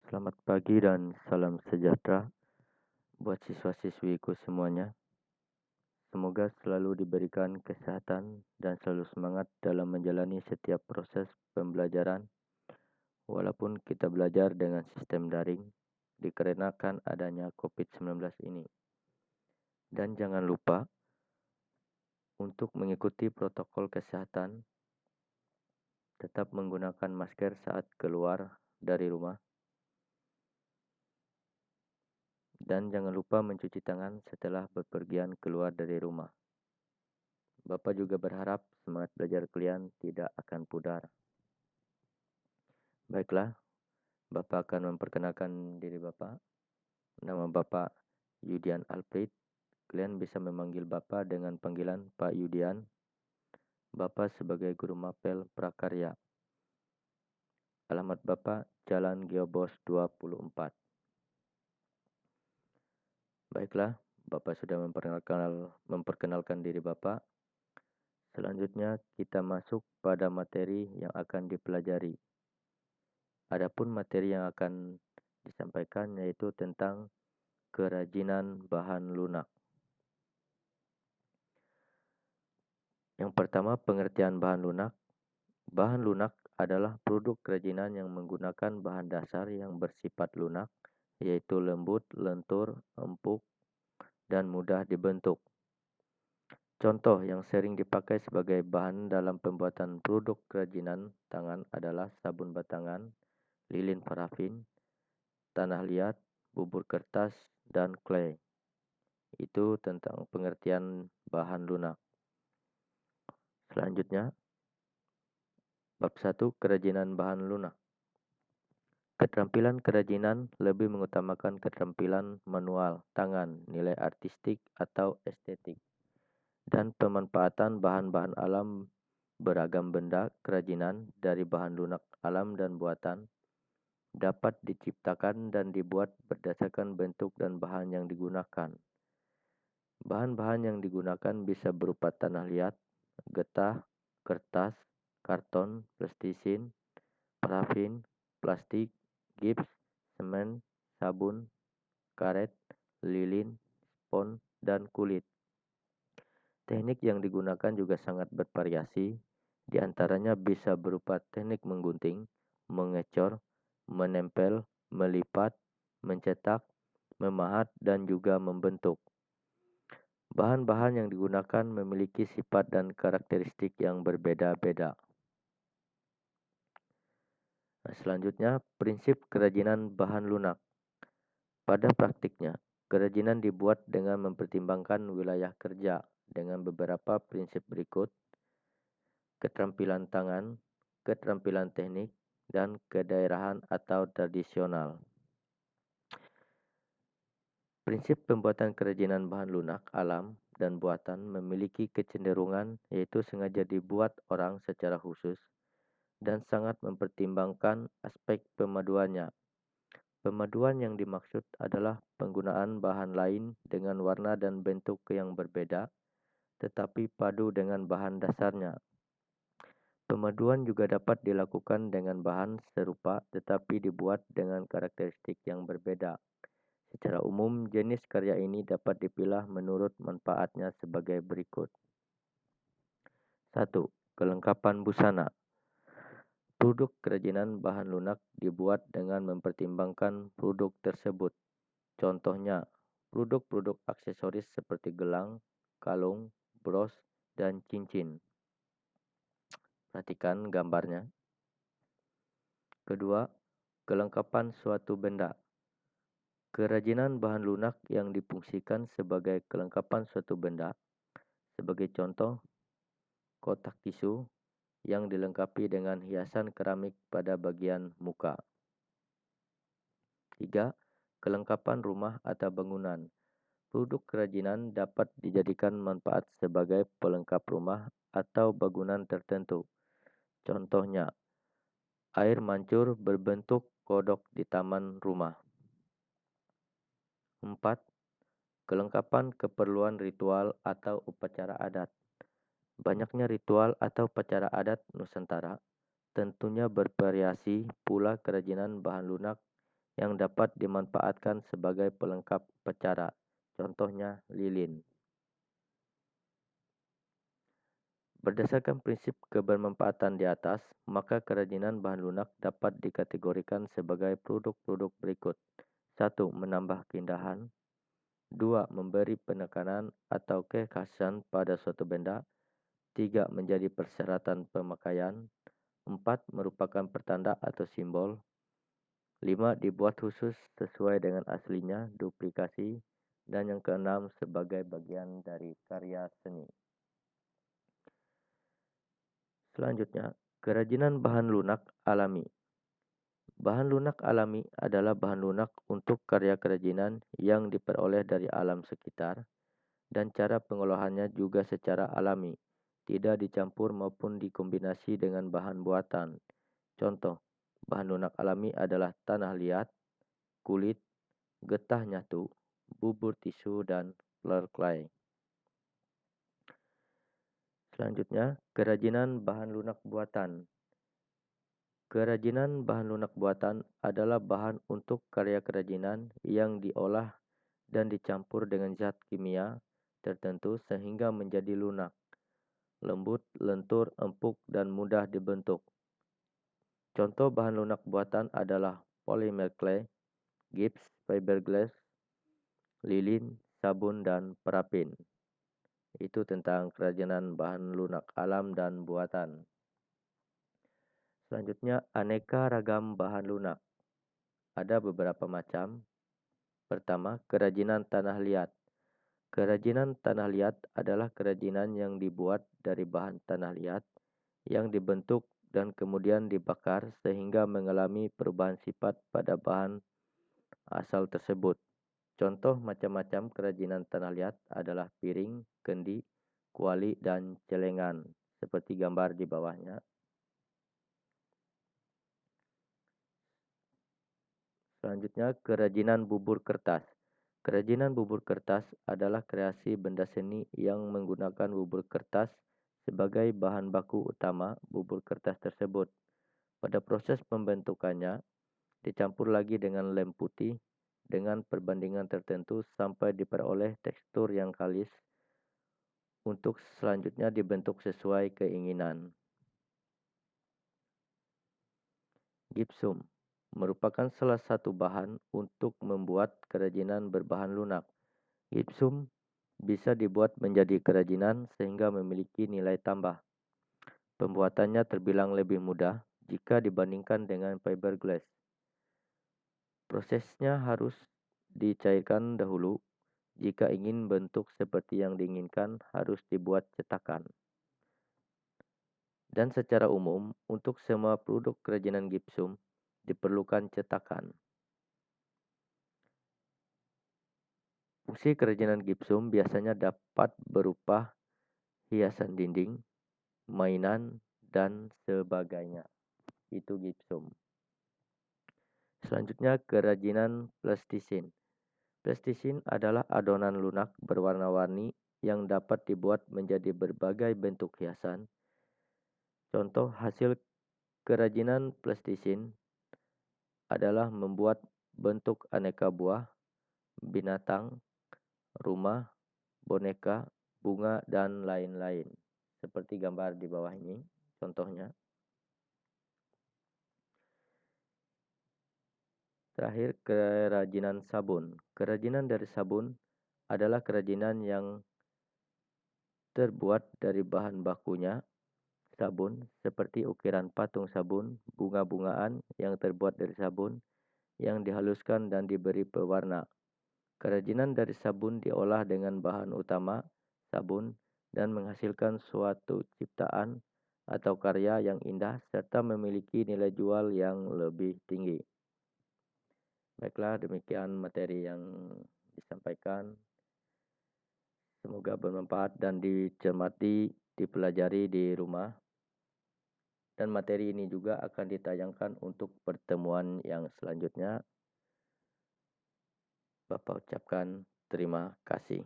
Selamat pagi dan salam sejahtera buat siswa-siswiku semuanya. Semoga selalu diberikan kesehatan dan selalu semangat dalam menjalani setiap proses pembelajaran, walaupun kita belajar dengan sistem daring, dikarenakan adanya COVID-19 ini. Dan jangan lupa untuk mengikuti protokol kesehatan, tetap menggunakan masker saat keluar dari rumah, dan jangan lupa mencuci tangan setelah bepergian keluar dari rumah. Bapak juga berharap semangat belajar kalian tidak akan pudar. Baiklah, Bapak akan memperkenalkan diri Bapak. Nama Bapak Yudian Alfred. Kalian bisa memanggil Bapak dengan panggilan Pak Yudian. Bapak sebagai guru mapel prakarya. Alamat Bapak Jalan Geobos 24. Baiklah, Bapak sudah memperkenalkan diri Bapak. Selanjutnya kita masuk pada materi yang akan dipelajari. Adapun materi yang akan disampaikan yaitu tentang kerajinan bahan lunak. Yang pertama, pengertian bahan lunak. Bahan lunak adalah produk kerajinan yang menggunakan bahan dasar yang bersifat lunak, yaitu lembut, lentur, empuk, dan mudah dibentuk. Contoh yang sering dipakai sebagai bahan dalam pembuatan produk kerajinan tangan adalah sabun batangan, lilin parafin, tanah liat, bubur kertas, dan clay. Itu tentang pengertian bahan lunak. Selanjutnya, bab 1, kerajinan bahan lunak. Keterampilan kerajinan lebih mengutamakan keterampilan manual, tangan, nilai artistik atau estetik, dan pemanfaatan bahan-bahan alam. Beragam benda kerajinan dari bahan lunak alam dan buatan dapat diciptakan dan dibuat berdasarkan bentuk dan bahan yang digunakan. Bahan-bahan yang digunakan bisa berupa tanah liat, getah, kertas, karton, plastisin, parafin, plastik, gips, semen, sabun, karet, lilin, spons, dan kulit. Teknik yang digunakan juga sangat bervariasi, di antaranya bisa berupa teknik menggunting, mengecor, menempel, melipat, mencetak, memahat, dan juga membentuk. Bahan-bahan yang digunakan memiliki sifat dan karakteristik yang berbeda-beda. Selanjutnya, prinsip kerajinan bahan lunak. Pada praktiknya, kerajinan dibuat dengan mempertimbangkan wilayah kerja dengan beberapa prinsip berikut: keterampilan tangan, keterampilan teknik, dan kedaerahan atau tradisional. Prinsip pembuatan kerajinan bahan lunak alam dan buatan memiliki kecenderungan yaitu sengaja dibuat orang secara khusus dan sangat mempertimbangkan aspek pemaduannya. Pemaduan yang dimaksud adalah penggunaan bahan lain dengan warna dan bentuk yang berbeda, tetapi padu dengan bahan dasarnya. Pemaduan juga dapat dilakukan dengan bahan serupa tetapi dibuat dengan karakteristik yang berbeda. Secara umum, jenis karya ini dapat dipilah menurut manfaatnya sebagai berikut. 1. Kelengkapan busana. Produk kerajinan bahan lunak dibuat dengan mempertimbangkan produk tersebut. Contohnya, produk-produk aksesoris seperti gelang, kalung, bros, dan cincin. Perhatikan gambarnya. Kedua, kelengkapan suatu benda. Kerajinan bahan lunak yang difungsikan sebagai kelengkapan suatu benda. Sebagai contoh, kotak tisu yang dilengkapi dengan hiasan keramik pada bagian muka. 3. Kelengkapan rumah atau bangunan. Produk kerajinan dapat dijadikan manfaat sebagai pelengkap rumah atau bangunan tertentu. Contohnya, air mancur berbentuk kodok di taman rumah. 4. Kelengkapan keperluan ritual atau upacara adat. Banyaknya ritual atau upacara adat Nusantara tentunya bervariasi pula kerajinan bahan lunak yang dapat dimanfaatkan sebagai pelengkap upacara, contohnya lilin. Berdasarkan prinsip kebermanfaatan di atas, maka kerajinan bahan lunak dapat dikategorikan sebagai produk-produk berikut. 1. Menambah keindahan. 2. Memberi penekanan atau kekhasan pada suatu benda. 3. Menjadi persyaratan pemakaian. 4. Merupakan pertanda atau simbol. 5. Dibuat khusus sesuai dengan aslinya, duplikasi. Dan yang keenam, sebagai bagian dari karya seni. Selanjutnya, kerajinan bahan lunak alami. Bahan lunak alami adalah bahan lunak untuk karya kerajinan yang diperoleh dari alam sekitar, dan cara pengolahannya juga secara alami, tidak dicampur maupun dikombinasi dengan bahan buatan. Contoh, bahan lunak alami adalah tanah liat, kulit, getah nyatu, bubur tisu, dan flour clay. Selanjutnya, kerajinan bahan lunak buatan. Kerajinan bahan lunak buatan adalah bahan untuk karya kerajinan yang diolah dan dicampur dengan zat kimia tertentu sehingga menjadi lunak, lembut, lentur, empuk, dan mudah dibentuk. Contoh bahan lunak buatan adalah polymer clay, gips, fiberglass, lilin, sabun, dan parafin. Itu tentang kerajinan bahan lunak alam dan buatan. Selanjutnya, aneka ragam bahan lunak. Ada beberapa macam. Pertama, kerajinan tanah liat. Kerajinan tanah liat adalah kerajinan yang dibuat dari bahan tanah liat yang dibentuk dan kemudian dibakar sehingga mengalami perubahan sifat pada bahan asal tersebut. Contoh macam-macam kerajinan tanah liat adalah piring, kendi, kuali, dan celengan, seperti gambar di bawahnya. Selanjutnya, kerajinan bubur kertas. Kerajinan bubur kertas adalah kreasi benda seni yang menggunakan bubur kertas sebagai bahan baku utama bubur kertas tersebut. Pada proses pembentukannya, dicampur lagi dengan lem putih dengan perbandingan tertentu sampai diperoleh tekstur yang kalis untuk selanjutnya dibentuk sesuai keinginan. Gipsum merupakan salah satu bahan untuk membuat kerajinan berbahan lunak. Gipsum bisa dibuat menjadi kerajinan sehingga memiliki nilai tambah. Pembuatannya terbilang lebih mudah jika dibandingkan dengan fiberglass. Prosesnya harus dicairkan dahulu. Jika ingin bentuk seperti yang diinginkan, harus dibuat cetakan. Dan secara umum, untuk semua produk kerajinan gipsum, diperlukan cetakan. Fungsi kerajinan gipsum biasanya dapat berupa hiasan dinding, mainan, dan sebagainya. Itu gipsum. Selanjutnya, kerajinan plastisin. Plastisin adalah adonan lunak berwarna-warni yang dapat dibuat menjadi berbagai bentuk hiasan. Contoh hasil kerajinan plastisin adalah membuat bentuk aneka buah, binatang, rumah, boneka, bunga, dan lain-lain. Seperti gambar di bawah ini, contohnya. Terakhir, kerajinan sabun. Kerajinan dari sabun adalah kerajinan yang terbuat dari bahan bakunya sabun, seperti ukiran patung sabun, bunga-bungaan yang terbuat dari sabun, yang dihaluskan dan diberi pewarna. Kerajinan dari sabun diolah dengan bahan utama, sabun, dan menghasilkan suatu ciptaan atau karya yang indah serta memiliki nilai jual yang lebih tinggi. Baiklah, demikian materi yang disampaikan. Semoga bermanfaat dan dicermati, dipelajari di rumah. Dan materi ini juga akan ditayangkan untuk pertemuan yang selanjutnya. Bapak ucapkan terima kasih.